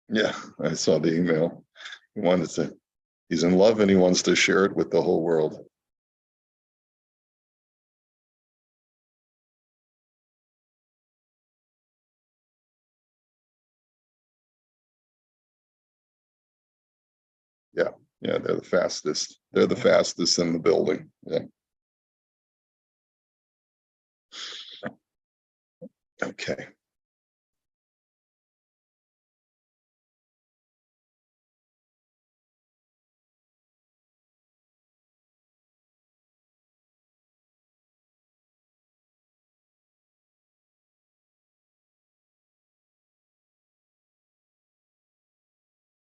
Yeah, I saw the email. He wanted to, he's in love and he wants to share it with the whole world. Yeah, yeah, they're the fastest. They're the fastest in the building. Yeah. Okay.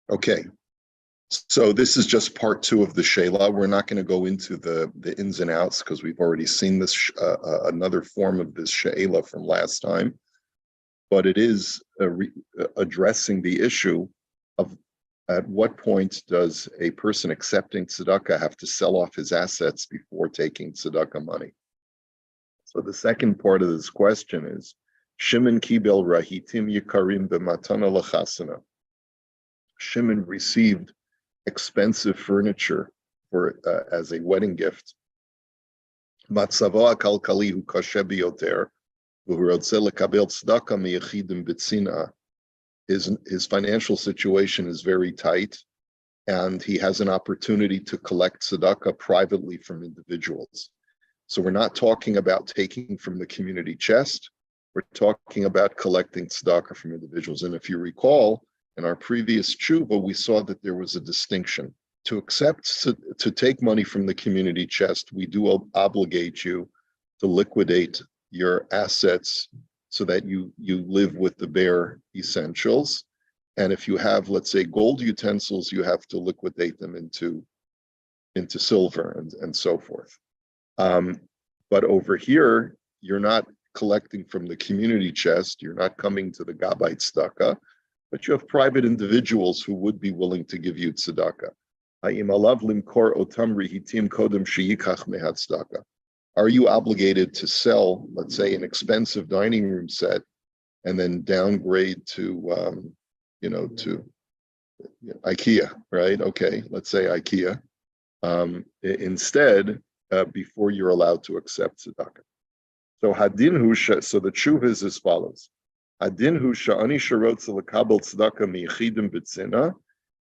Okay. So this is just part two of the Shayla. We're not going to go into the ins and outs because we've already seen this another form of this Shayla from last time. But it is addressing the issue of at what point does a person accepting tzedakah have to sell off his assets before taking tzedakah money? So the second part of this question is Shimon kibel rahitim yikarim b'matana lachasana. Shimon received expensive furniture for as a wedding gift. Matzavo akalkali hu kashe biyoter, u'rotze lekabel tzedakah miyachidim b'tzina. His financial situation is very tight, and he has an opportunity to collect tzedakah privately from individuals. So we're not talking about taking from the community chest. We're talking about collecting tzedakah from individuals. And if you recall, in our previous tshuva, we saw that there was a distinction. To accept, to take money from the community chest, we do obligate you to liquidate your assets so that you live with the bare essentials. And if you have, let's say, gold utensils, you have to liquidate them into silver and so forth. But over here, you're not collecting from the community chest, you're not coming to the Gabbai tzedakah, but you have private individuals who would be willing to give you tzedakah. Are you obligated to sell, let's say, an expensive dining room set and then downgrade to, to IKEA, right? Okay, let's say IKEA. Instead, before you're allowed to accept tzedakah. So hadin husha. So the tshuva is as follows: hadin husha ani sharotz lekabel tzedakah miyichidim b'tzina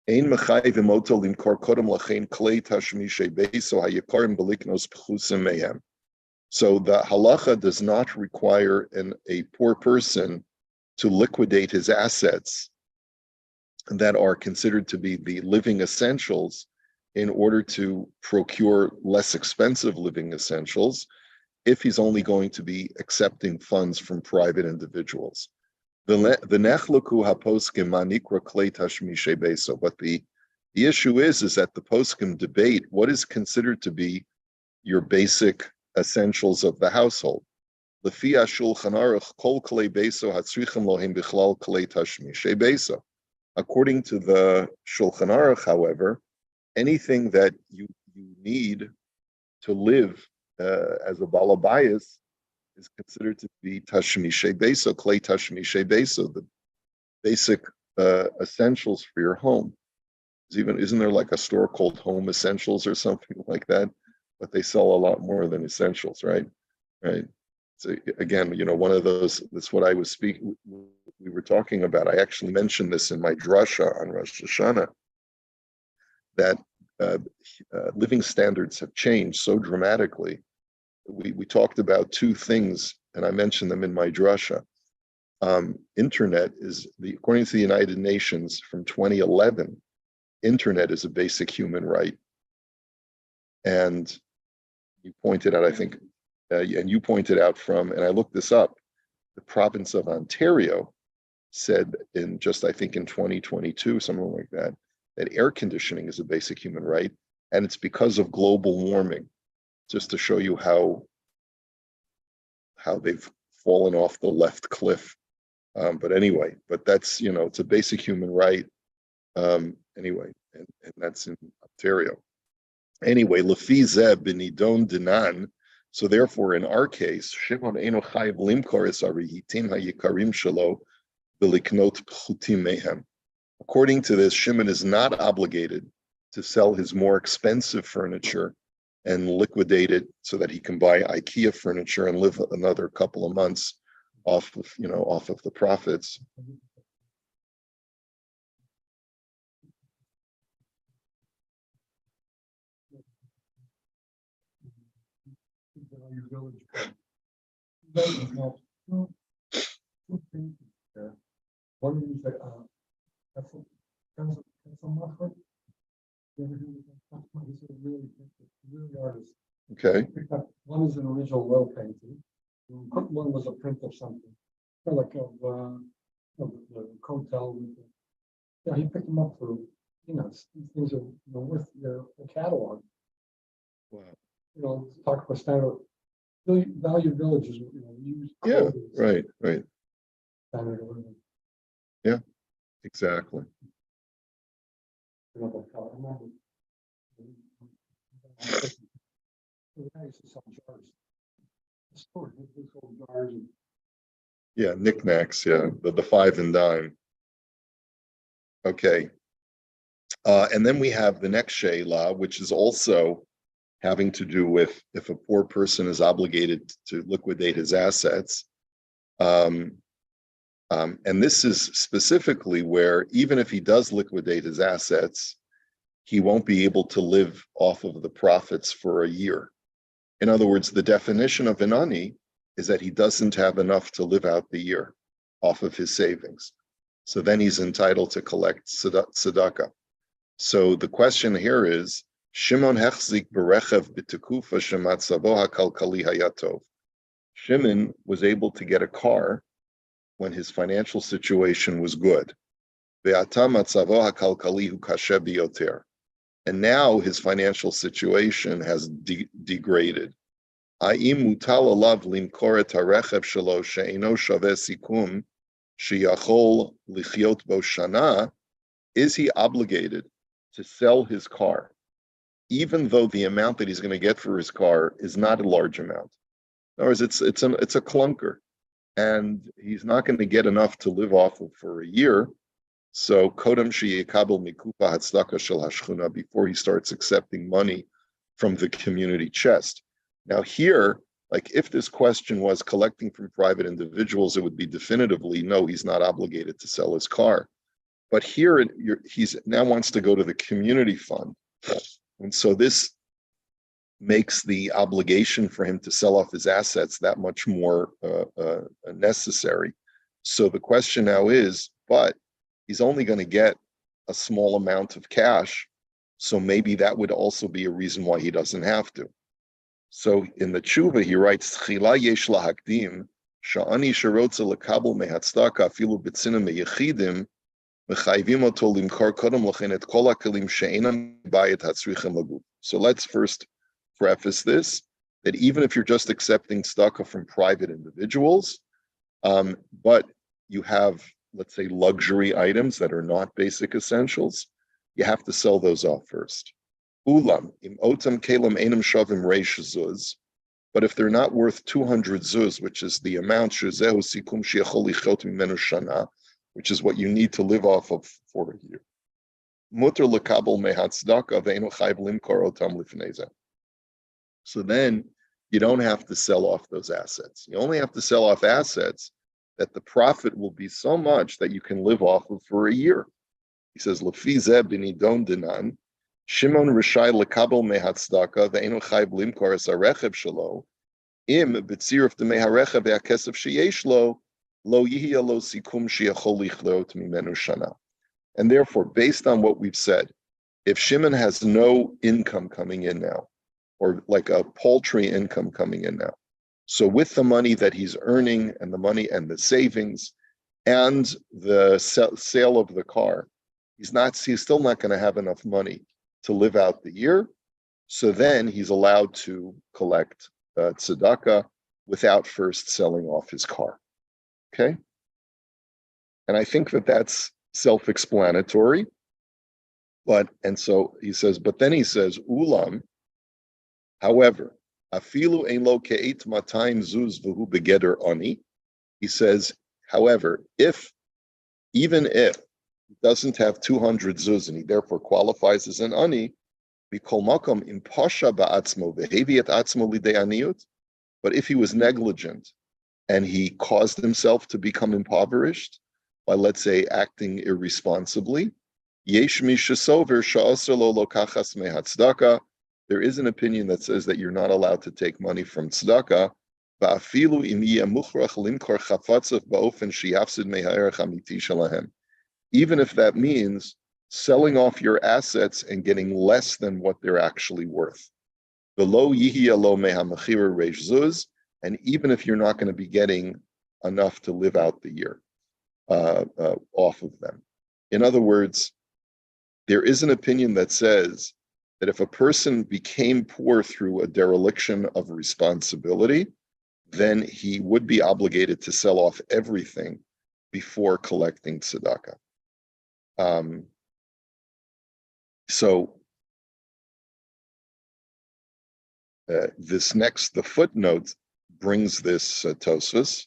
ein mechayiv imoto limkor kodem lachein klei tashmishay beiso hayikarim beliknos pchusim mehem. So the halacha does not require a poor person to liquidate his assets that are considered to be the living essentials in order to procure less expensive living essentials if he's only going to be accepting funds from private individuals. But the issue is that the poskim debate what is considered to be your basic essentials of the household. According to the Shulchan Aruch, however, anything that you need to live as a balabayas is considered to be tashmishay beso, klei tashmishay beso, the basic essentials for your home. Isn't there like a store called Home Essentials or something like that? But they sell a lot more than essentials, right? Right. So again, one of those. That's what I was speaking. We were talking about. I actually mentioned this in my drasha on Rosh Hashanah. That living standards have changed so dramatically. We talked about two things, and I mentioned them in my drasha. Internet is according to the United Nations from 2011. Internet is a basic human right, and you pointed out, I think, and you pointed out and I looked this up. The province of Ontario said in 2022, something like that, that air conditioning is a basic human right, and it's because of global warming. Just to show you how they've fallen off the left cliff. But anyway, that's it's a basic human right. Anyway, and that's in Ontario. Anyway, lefi zeh b'nidon dinan. So therefore, in our case, Shimon eno chayiv limkor es arihitim hayikarim shelo v'liknot pchutim mehem. According to this, Shimon is not obligated to sell his more expensive furniture and liquidate it so that he can buy IKEA furniture and live another couple of months off of the profits. One is like that's a muffin. He's a really artist. Okay. One is an original well painting. One was a print of something, like of the hotel. Yeah, he picked them up for peanuts. These things are worth a catalog. Wow. Talk about standard value villages. Use. Yeah. Right. Standard of living. Yeah. Exactly. Yeah, knickknacks. Yeah, the five and dime. Okay. And then we have the next Sheila, which is also having to do with if a poor person is obligated to liquidate his assets. And this is specifically where even if he does liquidate his assets, he won't be able to live off of the profits for a year. In other words, the definition of an ani is that he doesn't have enough to live out the year off of his savings. So then he's entitled to collect tzedakah. So the question here is, Shimon hechzik berechev b'tekufa shematzavo hakalkali hayatov. Shimon was able to get a car when his financial situation was good. Ve'ata matzavo hakalkali hu kashe biyoter. And now his financial situation has degraded. Ha'im mutal alav limkor et harechev shelo she'eino shaveh sikum sheyachol lichyot bo shana. Is he obligated to sell his car, even though the amount that he's going to get for his car is not a large amount? In other words, it's a clunker, and he's not going to get enough to live off of for a year. So kodam sheyikabel mikupa hatzdaka shel hashchuna, before he starts accepting money from the community chest. Now here, like if this question was collecting from private individuals, it would be definitively no, he's not obligated to sell his car. But here, he's now wants to go to the community fund. And so this makes the obligation for him to sell off his assets that much more necessary. So the question now is, but he's only going to get a small amount of cash. So maybe that would also be a reason why he doesn't have to. So in the tshuva, he writes, Chila yesh lahakdim, sha'ani sherotza lekabel mehatzdaka afilu b'tzinim meyechidim, so let's first preface this, that even if you're just accepting tzedakah from private individuals, but you have, let's say, luxury items that are not basic essentials, you have to sell those off first. But if they're not worth 200 zuz, which is the amount, which is what you need to live off of for a year. So then you don't have to sell off those assets. You only have to sell off assets that the profit will be so much that you can live off of for a year. He says, dinan, Shimon Rishai lekabel mehatzdaka ve'enu chayv limkor es harechev shelo, im b'tziruf de meharechev ve'akesef sheyesh lo, lo yihya lo sikum sheyachol lichlot mimenu shana. And therefore, based on what we've said, if Shimon has no income coming in now, or like a paltry income coming in now, so with the money that he's earning and the money and the savings and the sale of the car, he's still not going to have enough money to live out the year. So then he's allowed to collect tzedakah without first selling off his car. Okay? And I think that that's self-explanatory. And so he says, but then he says, ulam, however, afilu ein lo ke'et matayim zuz v'hu begeder ani. He says, however, even if doesn't have 200 zuz, and he therefore qualifies as an ani, bikol makom in pasha ba'atzmo v'hevi et atzmo lidei aniyut. But if he was negligent and he caused himself to become impoverished by, let's say, acting irresponsibly, yesh mi shesover sha'asr lo lokachas mehatzedaka. There is an opinion that says that you're not allowed to take money from tzedakah. Va'afilu im yeh muchrach limkor chafatzav ba'ofen sheyafsid me'ha'erech amiti shalahem. Even if that means selling off your assets and getting less than what they're actually worth. Below yihya lo mehamachira reish zuz, and even if you're not going to be getting enough to live out the year off of them. In other words, there is an opinion that says that if a person became poor through a dereliction of responsibility, then he would be obligated to sell off everything before collecting tzedakah. The footnote brings this Tosfos,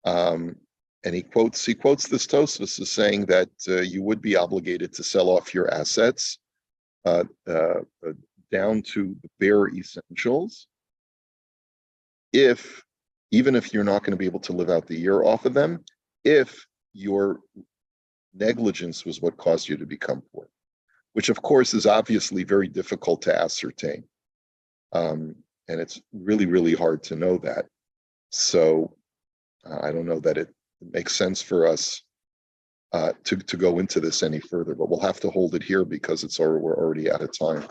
and he quotes this Tosfos as saying that you would be obligated to sell off your assets down to the bare essentials, even if you're not going to be able to live out the year off of them, if your negligence was what caused you to become poor, which of course is obviously very difficult to ascertain. And it's really, really hard to know that. So I don't know that it makes sense for us to go into this any further, but we'll have to hold it here because we're already out of time.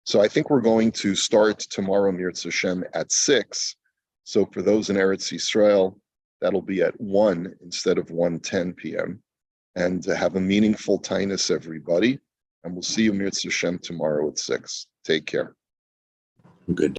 So I think we're going to start tomorrow, Mirz Hashem, at 6. So for those in Eretz Yisrael, that'll be at 1 instead of 1:10 p.m. And have a meaningful tainus, everybody. And we'll see you, Mirz Hashem, tomorrow at 6. Take care. Good.